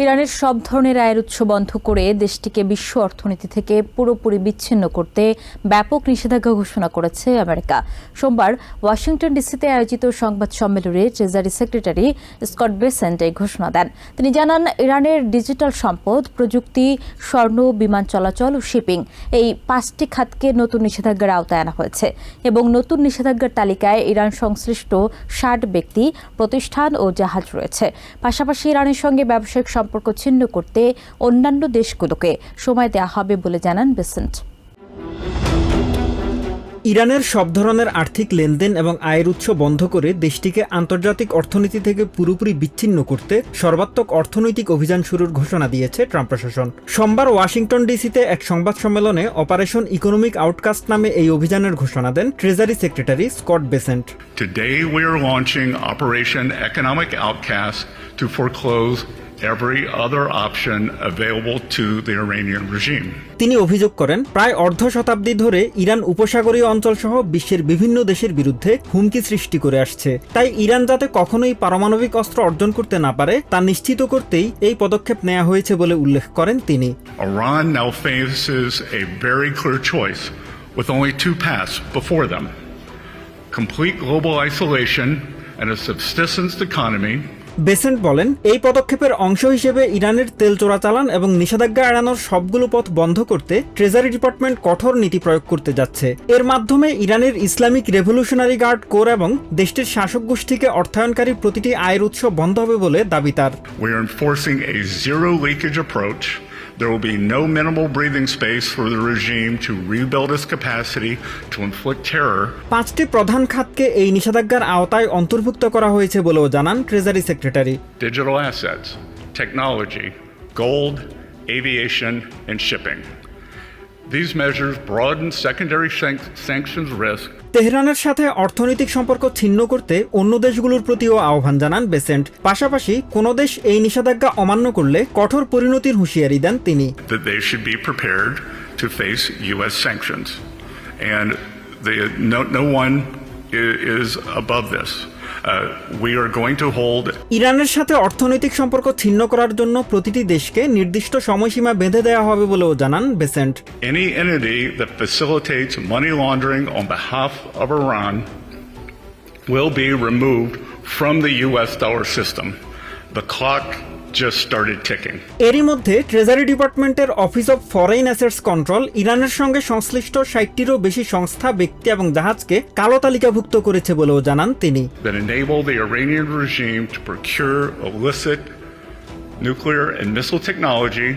ইরানের সব ধরনের আয়ের উৎস বন্ধ করে দেশটিকে বিশ্ব অর্থনীতি থেকে পুরোপুরি বিচ্ছিন্ন করতে ব্যাপক নিষেধাজ্ঞা ঘোষণা করেছে আমেরিকা। সোমবার ওয়াশিংটন ডিসিতে আয়োজিত সংবাদ সম্মেলনে ট্রেজারি সেক্রেটারি স্কট বেসেন্ট এই ঘোষণা দেন। তিনি জানান, ইরানের ডিজিটাল সম্পদ, প্রযুক্তি, স্বর্ণ, বিমান চলাচল ও শিপিং এই 5টি খাতকে নতুন নিষেধাজ্ঞার আওতায় আনা হয়েছে এবং নতুন নিষেধাজ্ঞার তালিকায় ইরান সংশ্লিষ্ট 60 ব্যক্তি, প্রতিষ্ঠান ও জাহাজ রয়েছে। পাশাপাশি ইরানের সঙ্গে ব্যবসায়িক সম্পর্ক ছিন্ন করতে অন্যান্য দেশগুলোকে সময় দেওয়া হবে বলে জানান বেসেন্ট। ইরানের সব ধরনের আর্থিক লেনদেন এবং আয়ের উৎস বন্ধ করে দেশটিকে আন্তর্জাতিক অর্থনীতি থেকে পুরোপুরি বিচ্ছিন্ন করতে সর্বাত্মক অর্থনৈতিক অভিযান শুরুর ঘোষণা দিয়েছে ট্রাম্প প্রশাসন। সোমবার ওয়াশিংটন ডিসিতে এক সংবাদ সম্মেলনে অপারেশন ইকোনমিক আউটকাস্ট নামে এই অভিযানের ঘোষণা দেন treasury secretary Scott Bessent. Today we are launching Operation Economic Outcast to foreclose every other option available to the Iranian regime. তিনি অভিযোগ করেন, প্রায় অর্ধ শতাব্দী ধরে ইরান উপসাগরীয় অঞ্চল সহ বিশ্বের বিভিন্ন দেশের বিরুদ্ধে হুমকি সৃষ্টি করে আসছে। তাই ইরান যাতে কখনোই পারমাণবিক অস্ত্র অর্জন করতে না পারে তা নিশ্চিত করতেই এই পদক্ষেপ নেওয়া হয়েছে বলে উল্লেখ করেন তিনি। Iran now faces a very clear choice with only two paths before them: complete global isolation and a subsistence economy. Bessent বলেন, এই পদক্ষেপের অংশ হিসেবে ইরানের তেল চোরাচালান এবং নিষেধাজ্ঞা এড়ানোর সবগুলো পথ বন্ধ করতে ট্রেজারি ডিপার্টমেন্ট কঠোর নীতি প্রয়োগ করতে যাচ্ছে। এর মাধ্যমে ইরানের ইসলামিক রেভলিউশনারি গার্ড কোর এবং দেশটির শাসক গোষ্ঠীকে অর্থায়নকারী প্রতিটি আয়ের উৎস বন্ধ হবে বলে দাবি তার। We are enforcing a zero leakage approach. There will be no minimal breathing space for the regime to rebuild its capacity to inflict terror. 5টি প্রধান খাতকে এই নিষেধাজ্ঞার আওতায় অন্তর্ভুক্ত করা হয়েছে বলেও জানান treasury secretary. Digital assets, technology, gold, aviation, and shipping. These measures broaden secondary sanctions risk. তেহরানের সাথে অর্থনৈতিক সম্পর্ক ছিন্ন করতে অন্য দেশগুলোর প্রতিও আহ্বান জানান বেসেন্ট। পাশাপাশি কোনো দেশ এই নিষেধাজ্ঞা অমান্য করলে কঠোর পরিণতির হুঁশিয়ারি দেন তিনি। That they should be prepared to face U.S. sanctions, and no one is above this. We are going to hold. ইরানের সাথে অর্থনৈতিক সম্পর্ক ছিন্ন করার জন্য প্রতিটি দেশকে নির্দিষ্ট সময়সীমা বেঁধে দেওয়া হবে বলেও জানান Bessent. Any entity that facilitates money laundering on behalf of Iran will be removed from the U.S. dollar system. The clock just started ticking. এরই মধ্যে ট্রেজারি ডিপার্টমেন্টের office of foreign assets control ইরানের সঙ্গে সংশ্লিষ্ট 60টিরও বেশি সংস্থা, ব্যক্তি এবং জাহাজকে কালো তালিকাভুক্ত করেছে বলেও জানান তিনি। That enable the Iranian regime to procure illicit nuclear and missile technology,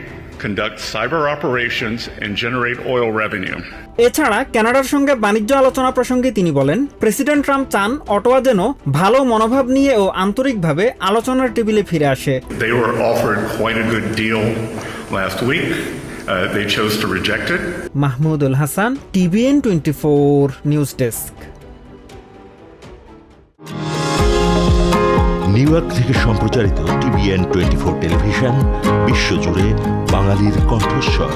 conduct cyber operations, and generate oil revenue. এছাড়া কানাডার সঙ্গে বাণিজ্য আলোচনা প্রসঙ্গে তিনি বলেন, প্রেসিডেন্ট ট্রাম্প চান অটোয়া যেন ভালো মনোভাব নিয়ে ও আন্তরিকভাবে আলোচনার টেবিলে ফিরে আসে। They were offered quite a good deal last week. They chose to reject it. Mahmudul Hasan, TVN 24 news desk. New York থেকে সম্প্রচারিত TVN 24 টেলিভিশন বিশ্বজুড়ে বাঙালির কণ্ঠস্বর।